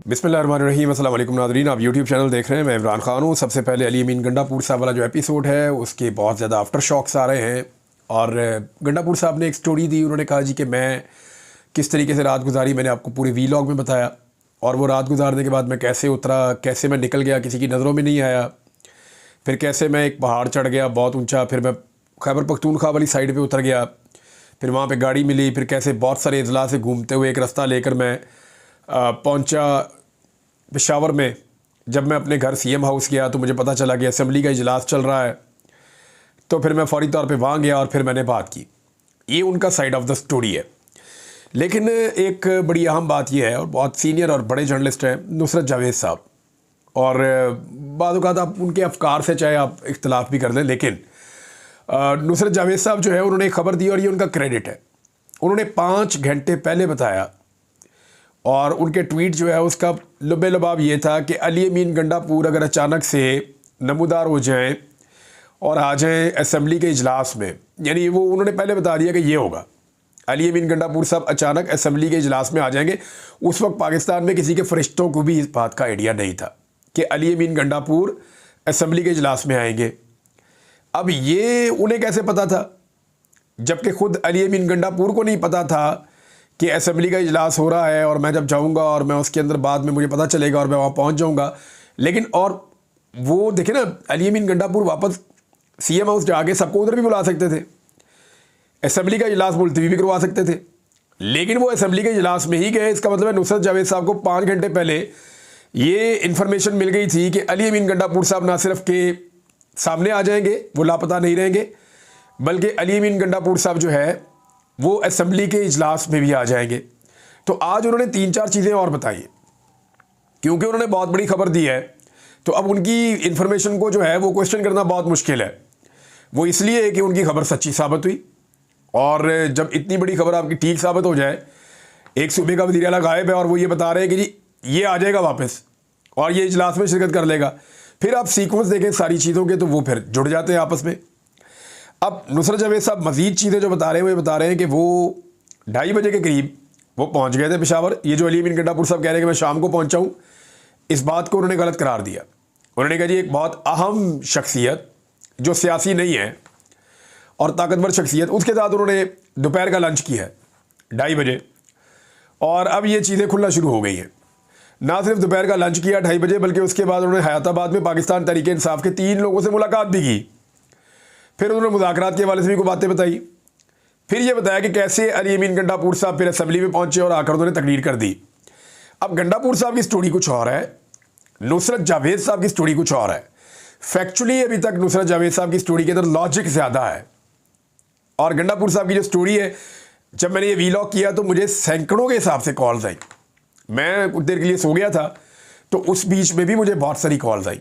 बिस्मिल्लाहिर्रहमानिर्रहीम। अस्सलाम वालेकुम नाज़रीन, आप यूट्यूब चैनल देख रहे हैं। मैं इमरान खान हूँ। सबसे पहले अली अमीन गंडापुर साहब वाला जो एपिसोड है उसके बहुत ज़्यादा आफ्टर शॉक्स आ रहे हैं। और गंडापुर साहब ने एक स्टोरी दी। उन्होंने कहा जी कि मैं किस तरीके से रात गुजारी, मैंने आपको पूरे वीलॉग में बताया। और वो रात गुजारने के बाद मैं कैसे उतरा, कैसे मैं निकल गया, किसी की नज़रों में नहीं आया। फिर कैसे मैं एक पहाड़ चढ़ गया बहुत ऊँचा, फिर मैं खैबर पख्तूनख्वा वाली साइड पर उतर गया, फिर वहाँ पर गाड़ी मिली, फिर कैसे बहुत सारे अजला से घूमते हुए एक रास्ता लेकर मैं पहुँचा पेशावर में। जब मैं अपने घर सीएम हाउस गया तो मुझे पता चला कि असेंबली का इजलास चल रहा है। तो फिर मैं फ़ौरी तौर पे वहाँ गया और फिर मैंने बात की। ये उनका साइड ऑफ द स्टोरी है। लेकिन एक बड़ी अहम बात यह है, और बहुत सीनियर और बड़े जर्नलिस्ट हैं नुसरत जावेद साहब, और बाद औक़ात आप उनके अफकार से चाहे आप इख्तलाफ भी कर लें, लेकिन नुसरत जावेद साहब जो है उन्होंने एक ख़बर दी और ये उनका क्रेडिट है। उन्होंने 5 घंटे पहले बताया, और उनके ट्वीट जो है उसका लुबे लबाब ये था कि अली अमीन गंडापुर अगर अचानक से नमूदार हो जाएं और आ जाएं असेंबली के इजलास में, यानी वो उन्होंने पहले बता दिया कि ये होगा, अली अमीन गंडापुर साहब अचानक असेंबली के इजलास में आ जाएंगे। उस वक्त पाकिस्तान में किसी के फरिश्तों को भी इस बात का आइडिया नहीं था कि अली अमीन गंडापुर असेंबली के इजलास में आएंगे। अब ये उन्हें कैसे पता था, जबकि ख़ुद अली अमीन गंडापुर को नहीं पता था कि असेंबली का इजलास हो रहा है और मैं जब जाऊंगा और मैं उसके अंदर बाद में मुझे पता चलेगा और मैं वहाँ पहुँच जाऊंगा। लेकिन और वो देखे ना, अली अमीन गंडापुर वापस सीएम हाउस जाके सबको उधर भी बुला सकते थे, असेंबली का इजलास मुलतवी भी करवा सकते थे, लेकिन वो असेंबली के इजलास में ही गए। इसका मतलब है नुसरत जावेद साहब को 5 घंटे पहले ये इन्फॉर्मेशन मिल गई थी कि अली अमीन गंडापुर साहब ना सिर्फ के सामने आ जाएंगे, वो लापता नहीं रहेंगे, बल्कि अली अमीन गंडापुर साहब जो है वो असेंबली के इजलास में भी आ जाएंगे। तो आज उन्होंने 3-4 चीज़ें और बताई, क्योंकि उन्होंने बहुत बड़ी खबर दी है। तो अब उनकी इन्फॉर्मेशन को जो है वो क्वेश्चन करना बहुत मुश्किल है। वो इसलिए कि उनकी खबर सच्ची साबित हुई, और जब इतनी बड़ी खबर आपकी ठीक साबित हो जाए, एक सूबे का वज़ीर आला गायब है और वो ये बता रहे हैं कि जी ये आ जाएगा वापस और ये इजलास में शिरकत कर लेगा, फिर आप सीक्वेंस देखें सारी चीज़ों के तो वो फिर जुड़ जाते हैं आपस में। अब नुसरत जावेद साहब मज़ीद चीज़ें जो बता रहे हैं वो बता रहे हैं कि वो 2:30 बजे के करीब वो पहुंच गए थे पेशावर। ये जो अली अमीन गंडापुर साहब कह रहे हैं कि मैं शाम को पहुंचा हूं, इस बात को उन्होंने गलत करार दिया। उन्होंने कहा जी एक बहुत अहम शख्सियत जो सियासी नहीं है और ताकतवर शख्सियत, उसके साथ उन्होंने दोपहर का लंच किया है 2:30 बजे, और अब ये चीज़ें खुलना शुरू हो गई हैं। ना सिर्फ दोपहर का लंच किया 2:30 बजे, बल्कि उसके बाद उन्होंने हयाताबाद में पाकिस्तान तहरीक इंसाफ के 3 लोगों से मुलाकात भी की। फिर उन्होंने मुज़ाकरात के हवाले से भी कोई बातें बताई। फिर ये बताया कि कैसे अली अमीन गंडापुर साहब फिर असेंबली में पहुंचे और आकर उन्होंने तकरीर कर दी। अब गंडापुर साहब की स्टोरी कुछ और है, नुसरत जावेद साहब की स्टोरी कुछ और है। फैक्चुअली अभी तक नुसरत जावेद साहब की स्टोरी के अंदर लॉजिक ज़्यादा है, और गंडापुर साहब की जो स्टोरी है, जब मैंने ये वीलॉग किया तो मुझे सैकड़ों के हिसाब से कॉल्स आई। मैं कुछ देर के लिए सो गया था, तो उस बीच में भी मुझे बहुत सारी कॉल्स आई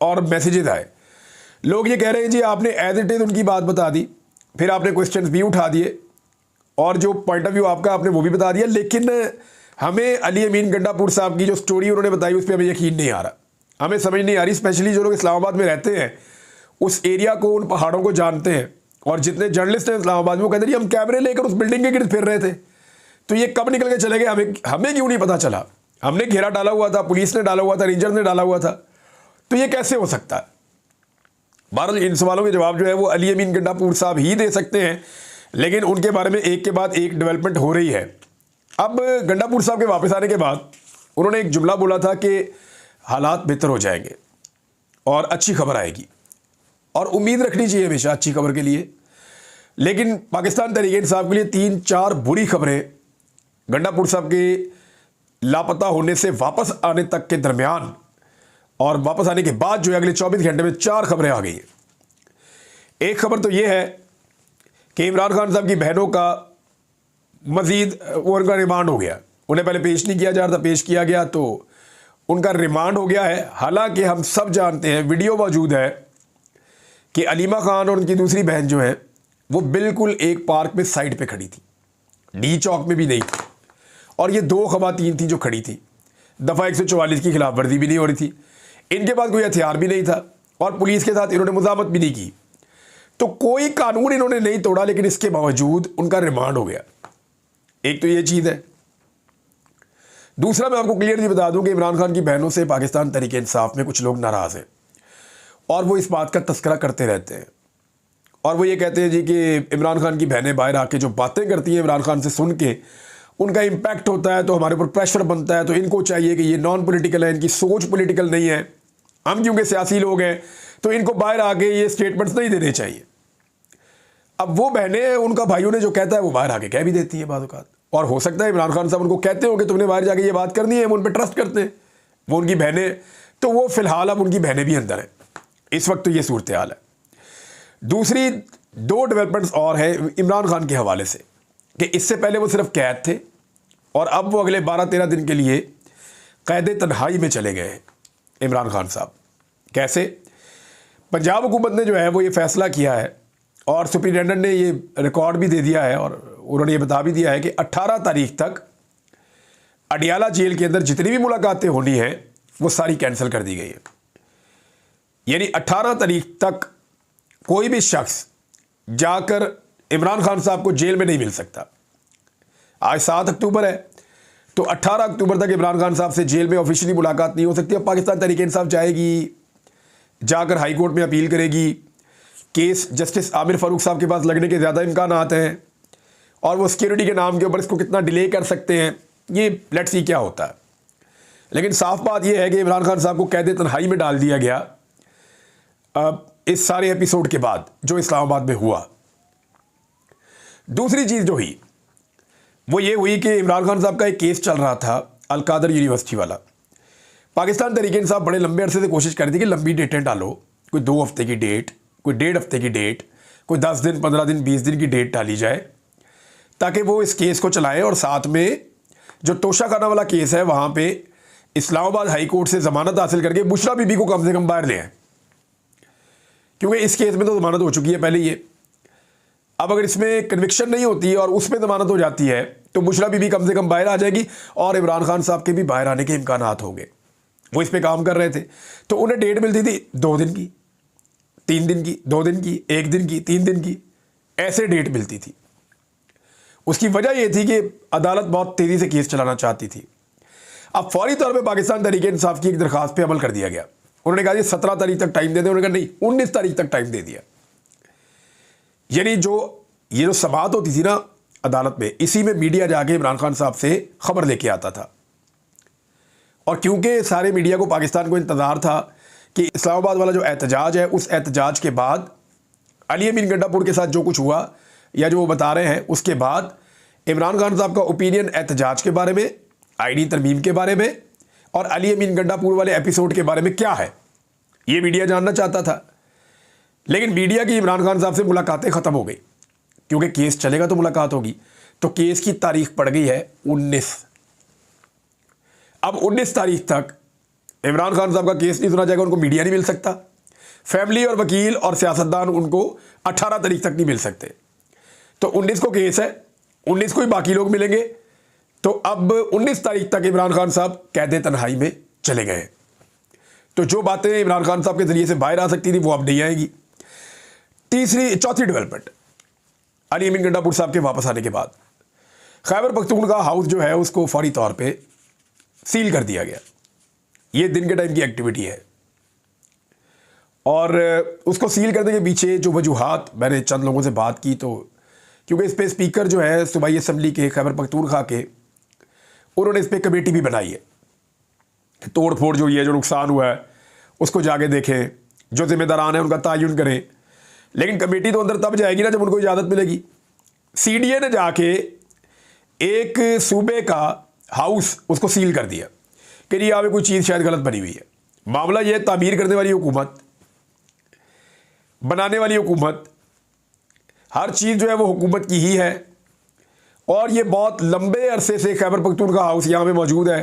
और मैसेजेस आए। लोग ये कह रहे हैं जी आपने एज इट इज़ उनकी बात बता दी, फिर आपने क्वेश्चंस भी उठा दिए, और जो पॉइंट ऑफ व्यू आपका आपने वो भी बता दिया, लेकिन हमें अली अमीन गंडापुर साहब की जो स्टोरी उन्होंने बताई उस पर हमें यकीन नहीं आ रहा, हमें समझ नहीं आ रही। स्पेशली जो लोग इस्लामाबाद में रहते हैं, उस एरिया को, उन पहाड़ों को जानते हैं, और जितने जर्नलिस्ट हैं इस्लामाबाद में वो कहते हैं हम कैमरे लेकर उस बिल्डिंग के गिर्द फिर रहे थे, तो ये कब निकल के चले गए, हमें क्यों नहीं पता चला। हमने घेरा डाला हुआ था, पुलिस ने डाला हुआ था, रेंजर ने डाला हुआ था, तो ये कैसे हो सकता है। बहरहाल इन सवालों के जवाब जो है वो अली अमीन गंडापुर साहब ही दे सकते हैं, लेकिन उनके बारे में एक के बाद एक डेवलपमेंट हो रही है। अब गंडापुर साहब के वापस आने के बाद उन्होंने एक जुमला बोला था कि हालात बेहतर हो जाएंगे और अच्छी खबर आएगी, और उम्मीद रखनी चाहिए हमेशा अच्छी खबर के लिए। लेकिन पाकिस्तान तहरीक इंसाफ के लिए 3-4 बुरी खबरें गंडापुर साहब के लापता होने से वापस आने तक के दरमियान, और वापस आने के बाद जो है अगले 24 घंटे में 4 खबरें आ गई हैं। एक खबर तो ये है कि इमरान खान साहब की बहनों का मज़ीद उनका रिमांड हो गया। उन्हें पहले पेश नहीं किया जा रहा था, पेश किया गया तो उनका रिमांड हो गया है। हालांकि हम सब जानते हैं, वीडियो मौजूद है, कि अलीमा खान और उनकी दूसरी बहन जो है वो बिल्कुल एक पार्क में साइड पे खड़ी थी, डी चौक में भी नहीं थी, और ये 2 ख़वातीन थी जो खड़ी थी। दफ़ा 144 की खिलाफ वर्जी भी नहीं हो रही थी, इनके पास कोई हथियार भी नहीं था, और पुलिस के साथ इन्होंने मुज़ाहमत भी नहीं की, तो कोई कानून इन्होंने नहीं तोड़ा, लेकिन इसके बावजूद उनका रिमांड हो गया। एक तो ये चीज़ है। दूसरा, मैं आपको क्लियरली बता दूं कि इमरान खान की बहनों से पाकिस्तान तहरीक इंसाफ में कुछ लोग नाराज़ हैं और वो इस बात का तस्करा करते रहते हैं और वो ये कहते हैं जी कि इमरान खान की बहनें बाहर आके जो बातें करती हैं इमरान खान से सुन के उनका इम्पैक्ट होता है, तो हमारे ऊपर प्रेशर बनता है, तो इनको चाहिए कि ये नॉन पॉलिटिकल है, इनकी सोच पॉलिटिकल नहीं है, हम क्योंकि सियासी लोग हैं तो इनको बाहर आके ये स्टेटमेंट्स नहीं देने चाहिए। अब वो बहनें, उनका भाइयों ने जो कहता है वो बाहर आके कह भी देती है बाद औक़ात, और हो सकता है इमरान खान साहब उनको कहते हो कि तुमने बाहर जाके ये बात करनी है, वो उन पर ट्रस्ट करते हैं, वो उनकी बहनें, तो वो फिलहाल अब उनकी बहनें भी अंदर हैं इस वक्त, तो ये सूरत हाल है। दूसरी 2 डेवलपमेंट्स और हैं इमरान खान के हवाले से कि इससे पहले वो सिर्फ कैद थे और अब वो अगले 12-13 दिन के लिए कैद तन्हाई में चले गए हैं इमरान खान साहब। कैसे? पंजाब हुकूमत ने जो है वो ये फ़ैसला किया है और सुप्रिटेंडेंट ने ये रिकॉर्ड भी दे दिया है और उन्होंने ये बता भी दिया है कि 18 तारीख तक अडियाला जेल के अंदर जितनी भी मुलाकातें होनी हैं वो सारी कैंसिल कर दी गई है। यानी 18 तारीख तक कोई भी शख्स जाकर इमरान खान साहब को जेल में नहीं मिल सकता। आज 7 अक्टूबर है, तो 18 अक्टूबर तक इमरान खान साहब से जेल में ऑफिशियली मुलाकात नहीं हो सकती। अब पाकिस्तान तहरीक इंसाफ जाएगी, जाकर हाई कोर्ट में अपील करेगी, केस जस्टिस आमिर फारूक साहब के पास लगने के ज़्यादा इम्कान हैं और वो सिक्योरिटी के नाम के ऊपर इसको कितना डिले कर सकते हैं, ये लेट्स सी क्या होता है। लेकिन साफ बात यह है कि इमरान खान साहब को कैद तन्हाई में डाल दिया गया इस सारे एपिसोड के बाद जो इस्लामाबाद में हुआ। दूसरी चीज़ जो हुई वो ये हुई कि इमरान खान साहब का एक केस चल रहा था अल-कादर यूनिवर्सिटी वाला। पाकिस्तान तहरीक इंसाफ बड़े लंबे अरसे से कोशिश कर रही थी कि लंबी डेटें डालो, कोई 2 हफ्ते की डेट, कोई 1.5 हफ्ते की डेट, कोई 10 दिन, 15 दिन, 20 दिन की डेट डाली जाए ताकि वो इस केस को चलाएं और साथ में जो तोशा खाना वाला केस है वहाँ पे इस्लामाबाद हाई कोर्ट से ज़मानत हासिल करके बुशरा बीबी को कम से कम बाहर ले आए, क्योंकि इस केस में तो ज़मानत हो चुकी है पहले ये। अब अगर इसमें कन्विक्शन नहीं होती और उसमें ज़मानत हो जाती है तो बुशरा बीबी कम से कम बाहर आ जाएगी और इमरान खान साहब के भी बाहर आने के इम्कानात होंगे। वो इस पर काम कर रहे थे, तो उन्हें डेट मिलती थी 2 दिन की, 3 दिन की, 2 दिन की, 1 दिन की, 3 दिन की, ऐसे डेट मिलती थी। उसकी वजह यह थी कि अदालत बहुत तेज़ी से केस चलाना चाहती थी। अब फौरी तौर पर पाकिस्तान तहरीक इंसाफ की एक दरख्वास्त पर अमल कर दिया गया। उन्होंने कहा 17 तारीख तक टाइम दे दें, उन्होंने कहा नहीं 19 तारीख तक टाइम दे दिया। यानी ये जो समाअत होती थी ना अदालत में, इसी में मीडिया जाके इमरान खान साहब से खबर लेके आता था और क्योंकि सारे मीडिया को पाकिस्तान को इंतज़ार था कि इस्लामाबाद वाला जो एहतजाज है उस एहतजाज के बाद अली अमीन गंडापुर के साथ जो कुछ हुआ या जो वो बता रहे हैं उसके बाद इमरान खान साहब का ओपिनियन एहतजाज के बारे में, आईनी तरमीम के बारे में और अली अमीन गंडापुर वाले एपिसोड के बारे में क्या है, ये मीडिया जानना चाहता था। लेकिन मीडिया की इमरान खान साहब से मुलाकातें ख़त्म हो गई, क्योंकि केस चलेगा तो मुलाकात होगी। तो केस की तारीख पड़ गई है 19। अब 19 तारीख तक इमरान खान साहब का केस नहीं सुना जाएगा, उनको मीडिया नहीं मिल सकता, फैमिली और वकील और सियासतदान उनको 18 तारीख तक नहीं मिल सकते। तो 19 को केस है, 19 को ही बाकी लोग मिलेंगे। तो अब 19 तारीख तक इमरान खान साहब कैद तन्हाई में चले गए। तो जो बातें इमरान खान साहब के ज़रिए से बाहर आ सकती थी वो अब नहीं आएगी। चौथी डेवलपमेंट, अली अमीन गंडापुर साहब के वापस आने के बाद खैबर पख्तूनख्वा हाउस जो है उसको फौरी तौर पे सील कर दिया गया। ये दिन के टाइम की एक्टिविटी है और उसको सील करने के पीछे जो वजूहात, मैंने चंद लोगों से बात की, तो क्योंकि इस पर स्पीकर जो है सूबाई असम्बली के खैबर पख्तूनख्वा के, उन्होंने इस पर कमेटी भी बनाई है, तोड़ फोड़ जो ये जो नुकसान हुआ है उसको जाके देखें, जो जिम्मेदारान हैं उनका तयन करें। लेकिन कमेटी तो अंदर तब जाएगी ना जब उनको इजाज़त मिलेगी। सीडीए ने जाके एक सूबे का हाउस उसको सील कर दिया कि यहाँ पे कोई चीज़ शायद गलत बनी हुई है। मामला ये तामीर करने वाली हुकूमत, बनाने वाली हुकूमत, हर चीज़ जो है वो हुकूमत की ही है और ये बहुत लंबे अरसे से खैबर पख्तूनख्वा हाउस यहाँ पे मौजूद है।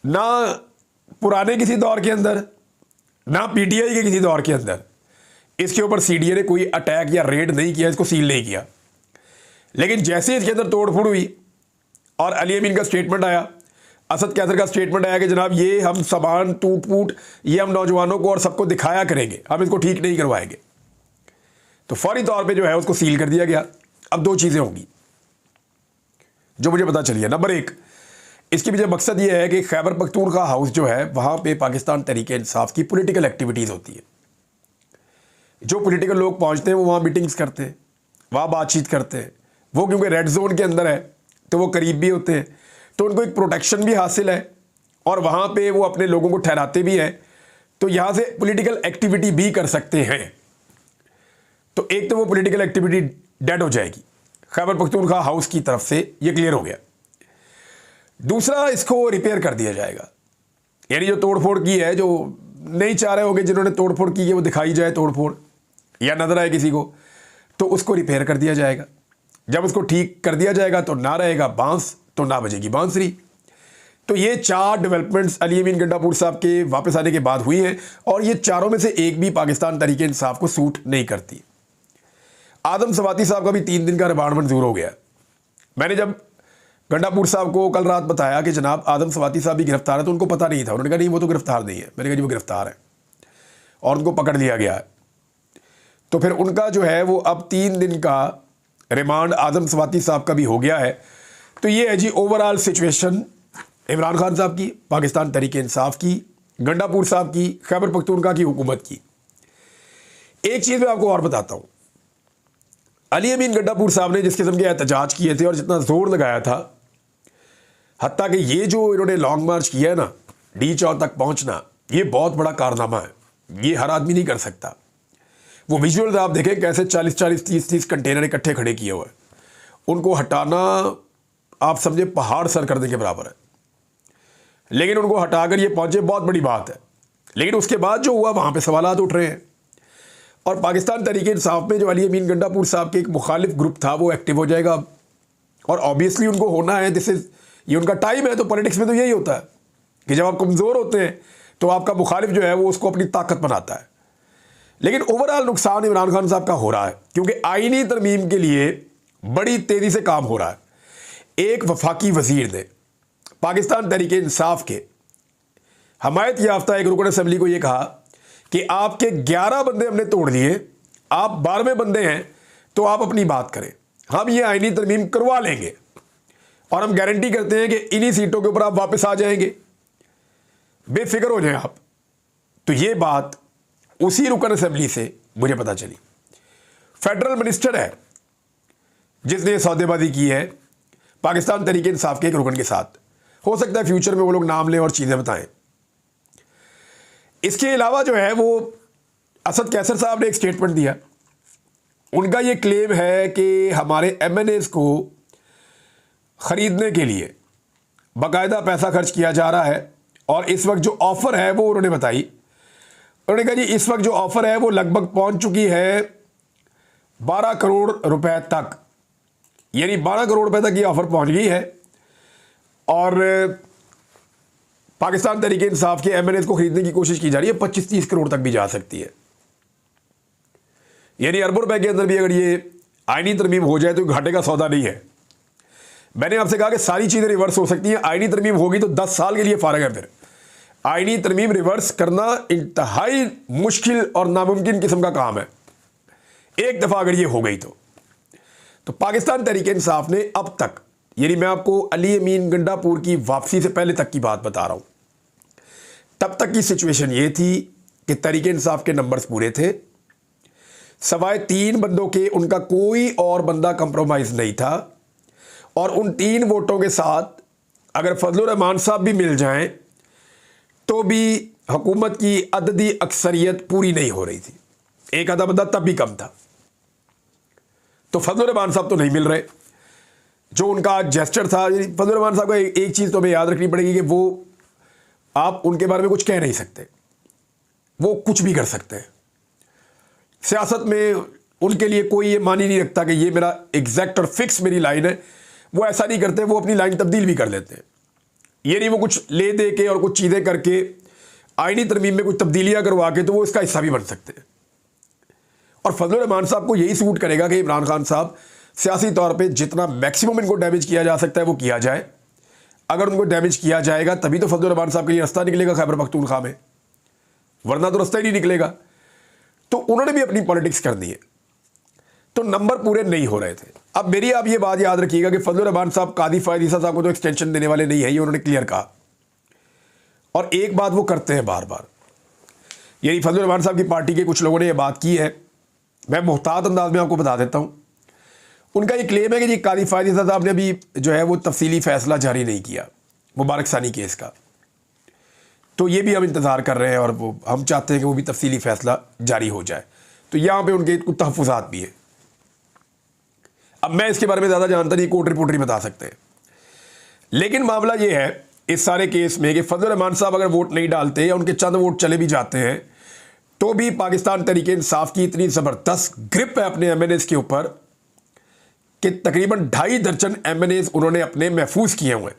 ना पुराने किसी दौर के अंदर, ना पीटीआई के किसी दौर के अंदर इसके ऊपर सीडीए ने कोई अटैक या रेड नहीं किया, इसको सील नहीं किया। लेकिन जैसे इसके अंदर तोड़फोड़ हुई और अली अमीन का स्टेटमेंट आया, असद कैसर का स्टेटमेंट आया कि जनाब ये हम सामान टूट फूट ये हम नौजवानों को और सबको दिखाया करेंगे, हम इसको ठीक नहीं करवाएंगे, तो फौरी तौर पे जो है उसको सील कर दिया गया। अब 2 चीज़ें होंगी जो मुझे पता चली है। नंबर 1, इसके पीछे मकसद ये है कि खैबर पख्तूनख्वा हाउस जो है वहाँ पे पाकिस्तान तहरीक इंसाफ की पॉलिटिकल एक्टिविटीज़ होती है। जो पॉलिटिकल लोग पहुँचते हैं वो वहाँ मीटिंग्स करते हैं, वहाँ बातचीत करते हैं। वो क्योंकि रेड जोन के अंदर है तो वो करीब भी होते हैं, तो उनको एक प्रोटेक्शन भी हासिल है और वहाँ पे वो अपने लोगों को ठहराते भी हैं, तो यहाँ से पॉलिटिकल एक्टिविटी भी कर सकते हैं। तो एक तो वो पॉलिटिकल एक्टिविटी डेड हो जाएगी खैबर पख्तूनख्वा हाउस की तरफ से, ये क्लियर हो गया। दूसरा, इसको रिपेयर कर दिया जाएगा, यानी जो तोड़फोड़ की है, जो नहीं चाह रहे होंगे जिन्होंने तोड़फोड़ की है वो दिखाई जाए तोड़फोड़ या नजर आए किसी को, तो उसको रिपेयर कर दिया जाएगा। जब उसको ठीक कर दिया जाएगा तो ना रहेगा बांस तो ना बजेगी बांसुरी। तो ये 4 डेवलपमेंट्स अली अमीन गंडापुर साहब के वापस आने के बाद हुई हैं और ये चारों में से एक भी पाकिस्तान तहरीक इंसाफ को सूट नहीं करती। आदम सवाती साहब का भी 3 दिन का रिमांड मंजूर हो गया। मैंने जब गंडापुर साहब को कल रात बताया कि जनाब आदम सवाती साहब भी गिरफ्तार है, तो उनको पता नहीं था। उन्होंने कहा नहीं वो तो गिरफ्तार नहीं है। मैंने कहा जी वो गिरफ्तार है और उनको पकड़ लिया गया है। तो फिर उनका जो है वो अब 3 दिन का रिमांड आदम सवाती साहब का भी हो गया है। तो ये है जी ओवरऑल सिचुएशन इमरान खान साहब की, पाकिस्तान तहरीक इंसाफ की, गंडापुर साहब की, खैबर पख्तूनख्वा की हुकूमत की। एक चीज़ मैं आपको और बताता हूँ, अली अमीन गंडापुर साहब ने जिस किस्म के एहतजाज किए थे और जितना जोर लगाया था, हत्ता कि ये जो इन्होंने लॉन्ग मार्च किया है ना, डी चौक तक पहुँचना, ये बहुत बड़ा कारनामा है। ये हर आदमी नहीं कर सकता। वो विजुअल्स आप देखें कैसे 40-40, 30-30 कंटेनर इकट्ठे खड़े किए हुए, उनको हटाना आप समझे पहाड़ सर करने के बराबर है। लेकिन उनको हटाकर ये पहुंचे, बहुत बड़ी बात है। लेकिन उसके बाद जो हुआ वहाँ पे सवालात उठ रहे हैं और पाकिस्तान तहरीक इंसाफ में जो अली अमीन गंडापुर साहब के एक मुखालिफ ग्रुप था वो एक्टिव हो जाएगा और ऑब्वियसली उनको होना है। ये उनका टाइम है। तो पॉलिटिक्स में तो यही होता है कि जब आप कमज़ोर होते हैं तो आपका मुखालिफ जो है वो उसको अपनी ताकत बनाता है। लेकिन ओवरऑल नुकसान इमरान खान साहब का हो रहा है क्योंकि आईनी तरमीम के लिए बड़ी तेज़ी से काम हो रहा है। एक वफाकी वजीर ने पाकिस्तान तहरीक इंसाफ के हमायत याफ्ता एक रुकन असम्बली को यह कहा कि आपके 11 बंदे हमने तोड़ लिए, आप 12वें बंदे हैं, तो आप अपनी बात करें, हम ये आईनी तरमीम करवा लेंगे और हम गारंटी करते हैं कि इन्हीं सीटों के ऊपर आप वापस आ जाएंगे, बेफिक्र हो जाएं आप। तो ये बात उसी रुकन असम्बली से मुझे पता चली। फेडरल मिनिस्टर है जिसने सौदेबाजी की है पाकिस्तान तहरीक इंसाफ के एक रुकन के साथ। हो सकता है फ्यूचर में वो लोग नाम लें और चीज़ें बताएं। इसके अलावा जो है वो असद कैसर साहब ने एक स्टेटमेंट दिया। उनका ये क्लेम है कि हमारे MNAs को ख़रीदने के लिए बाकायदा पैसा खर्च किया जा रहा है और इस वक्त जो ऑफ़र है वो उन्होंने बताई। उन्होंने कहा जी इस वक्त जो ऑफ़र है वो लगभग पहुंच चुकी है 12 करोड़ रुपए तक, यानी 12 करोड़ रुपए तक ये ऑफ़र पहुंच गई है और पाकिस्तान तहरीक इंसाफ के MNAs को खरीदने की कोशिश की जा रही है। 25-30 करोड़ तक भी जा सकती है, यानी अरबों रुपए के अंदर भी अगर ये आईनी तरमीम हो जाए तो घाटे का सौदा नहीं है। मैंने आपसे कहा कि सारी चीज़ें रिवर्स हो सकती हैं। आईनी तरमीम होगी तो 10 साल के लिए फारग है। फिर आईनी तरमीम रिवर्स करना इंतहाई मुश्किल और नामुमकिन किस्म का काम है। एक दफ़ा अगर ये हो गई तो पाकिस्तान तहरीक इंसाफ ने अब तक, यानी मैं आपको अली अमीन गंडापुर की वापसी से पहले तक की बात बता रहा हूँ, तब तक की सिचुएशन ये थी कि तहरीक इंसाफ के नंबर्स पूरे थे, सवाए 3 बंदों के उनका कोई और बंदा कंप्रोमाइज़ नहीं था और उन 3 वोटों के साथ अगर फजलुर रहमान साहब भी मिल जाएं तो भी हुकूमत की अददी अक्सरियत पूरी नहीं हो रही थी। एक आधा बंदा तब भी कम था। तो फजलुर रहमान साहब तो नहीं मिल रहे। जो उनका जेस्चर था, फजलुर रहमान साहब का एक चीज़ तो हमें याद रखनी पड़ेगी कि वो आप उनके बारे में कुछ कह नहीं सकते, वो कुछ भी कर सकते हैं। सियासत में उनके लिए कोई ये मान ही नहीं रखता कि ये मेरा एग्जैक्ट और फिक्स मेरी लाइन है। वो ऐसा नहीं करते, वो अपनी लाइन तब्दील भी कर लेते हैं। ये नहीं वो कुछ ले दे के और कुछ चीज़ें करके आईनी तरमीम में कुछ तब्दीलियाँ करवा के तो वो इसका हिस्सा भी बन सकते हैं। और फजलुर रहमान साहब को यही सूट करेगा कि इमरान खान साहब सियासी तौर पे जितना मैक्सिमम इनको डैमेज किया जा सकता है वो किया जाए। अगर उनको डैमेज किया जाएगा तभी तो फजलुर रहमान साहब के लिए रास्ता निकलेगा खैबर पख्तूनख्वा में, वरना तो रास्ता ही नहीं निकलेगा। तो उन्होंने भी अपनी पॉलिटिक्स करनी है। तो नंबर पूरे नहीं हो रहे थे। अब मेरी आप ये बात याद रखिएगा कि फजलुर रहमान साहब कादी फायद ईसा साहब को तो एक्सटेंशन देने वाले नहीं है, ये उन्होंने क्लियर कहा। और एक बात वो करते हैं बार बार, यानी फजलुर रहमान साहब की पार्टी के कुछ लोगों ने ये बात की है, मैं मोहतात अंदाज में आपको बता देता हूँ। उनका ये क्लेम है कि जी कादी फायद ईसा साहब ने अभी जो है वो तफसीली फैसला जारी नहीं किया मुबारक सानी केस का, तो ये भी हम इंतज़ार कर रहे हैं और वो हम चाहते हैं कि वो भी तफसीली फैसला जारी हो जाए। तो यहाँ पे उनके कुछ तहफ़्फ़ुज़ात भी है। अब मैं इसके बारे में ज़्यादा जानता नहीं, कोर्ट रिपोर्टर ही बता सकते हैं। लेकिन मामला ये है इस सारे केस में कि फजलुर रहमान साहब अगर वोट नहीं डालते या उनके चंद वोट चले भी जाते हैं तो भी पाकिस्तान तहरीक-ए-इंसाफ की इतनी ज़बरदस्त ग्रिप है अपने MNAs के ऊपर कि तकरीबन 2.5 दर्जन MNAs उन्होंने अपने महफूज किए हुए।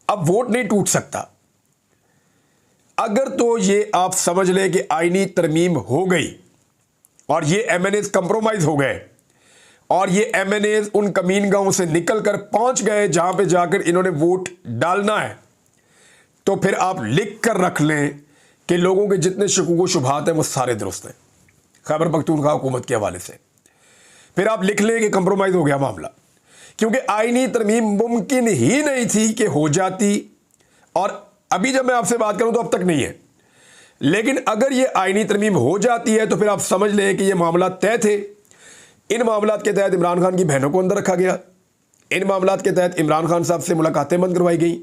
अब वोट नहीं टूट सकता। अगर तो ये आप समझ लें कि आईनी तरमीम हो गई और ये MNAs कंप्रोमाइज़ हो गए और ये MNAs उन कमीन गांव से निकल कर पहुंच गए जहां पे जाकर इन्होंने वोट डालना है, तो फिर आप लिख कर रख लें कि लोगों के जितने शकूक व शुबहात हैं वो सारे दुरुस्त हैं खैबर पख्तूनख्वा हुकूमत के हवाले से। फिर आप लिख लें कि कंप्रोमाइज़ हो गया मामला, क्योंकि आईनी तरमीम मुमकिन ही नहीं थी कि हो जाती। और अभी जब मैं आपसे बात करूं तो अब तक नहीं है, लेकिन अगर ये आईनी तरमीम हो जाती है तो फिर आप समझ लें कि ये मामला तय थे। इन मामलात के तहत इमरान खान की बहनों को अंदर रखा गया, इन मामलात के तहत इमरान खान साहब से मुलाकातें बंद करवाई गई,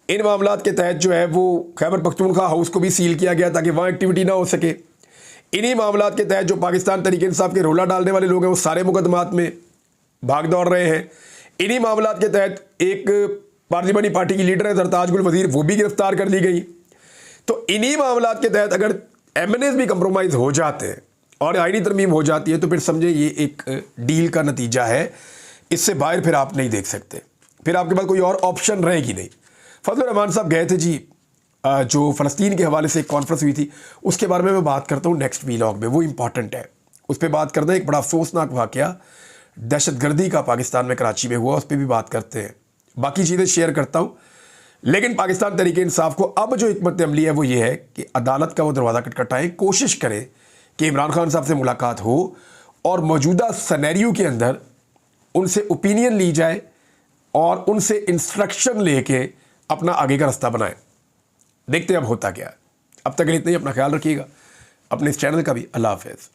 इन मामलात के तहत जो है वो खैबर पख्तूनख्वा हाउस को भी सील किया गया ताकि वहाँ एक्टिविटी ना हो सके। इन्हीं मामलात के तहत जो पाकिस्तान तहरीक-ए-इंसाफ के रोला डालने वाले लोग हैं वो सारे मुकदमात में भाग दौड़ रहे हैं। इन्हीं मामलात के तहत एक पार्लिमानी पार्टी की लीडर है जरताज गुल वजीर, वो भी गिरफ्तार कर ली गई। तो इन्हीं मामलात के तहत अगर MNAs भी कंप्रोमाइज़ हो जाते हैं और आईनी तरमीम हो जाती है तो फिर समझे ये एक डील का नतीजा है। इससे बाहर फिर आप नहीं देख सकते, फिर आपके पास कोई और ऑप्शन रहेगी नहीं। फजलुर रहमान साहब गए थे जी, जो फ़लस्तीन के हवाले से एक कॉन्फ्रेंस हुई थी, उसके बारे में मैं बात करता हूँ नेक्स्ट वीलॉग में, वो इंपॉर्टेंट है, उस पर बात करते हैं। एक बड़ा अफसोसनाक वाक़या दहशतगर्दी का पाकिस्तान में कराची में हुआ, उस पर भी बात करते हैं। बाकी चीज़ें शेयर करता हूँ, लेकिन पाकिस्तान तहरीक-ए-इंसाफ को अब जो हिकमत अमली है वो ये है कि अदालत का वो दरवाज़ा खटखटाएं, कोशिश करें कि इमरान खान साहब से मुलाकात हो और मौजूदा सिनेरियो के अंदर उनसे ओपिनियन ली जाए और उनसे इंस्ट्रक्शन लेके अपना आगे का रास्ता बनाएं। देखते हैं अब होता क्या है। अब तक के लिए इतना ही, अपना ख्याल रखिएगा, अपने इस चैनल का भी। अल्लाह हाफ़िज़।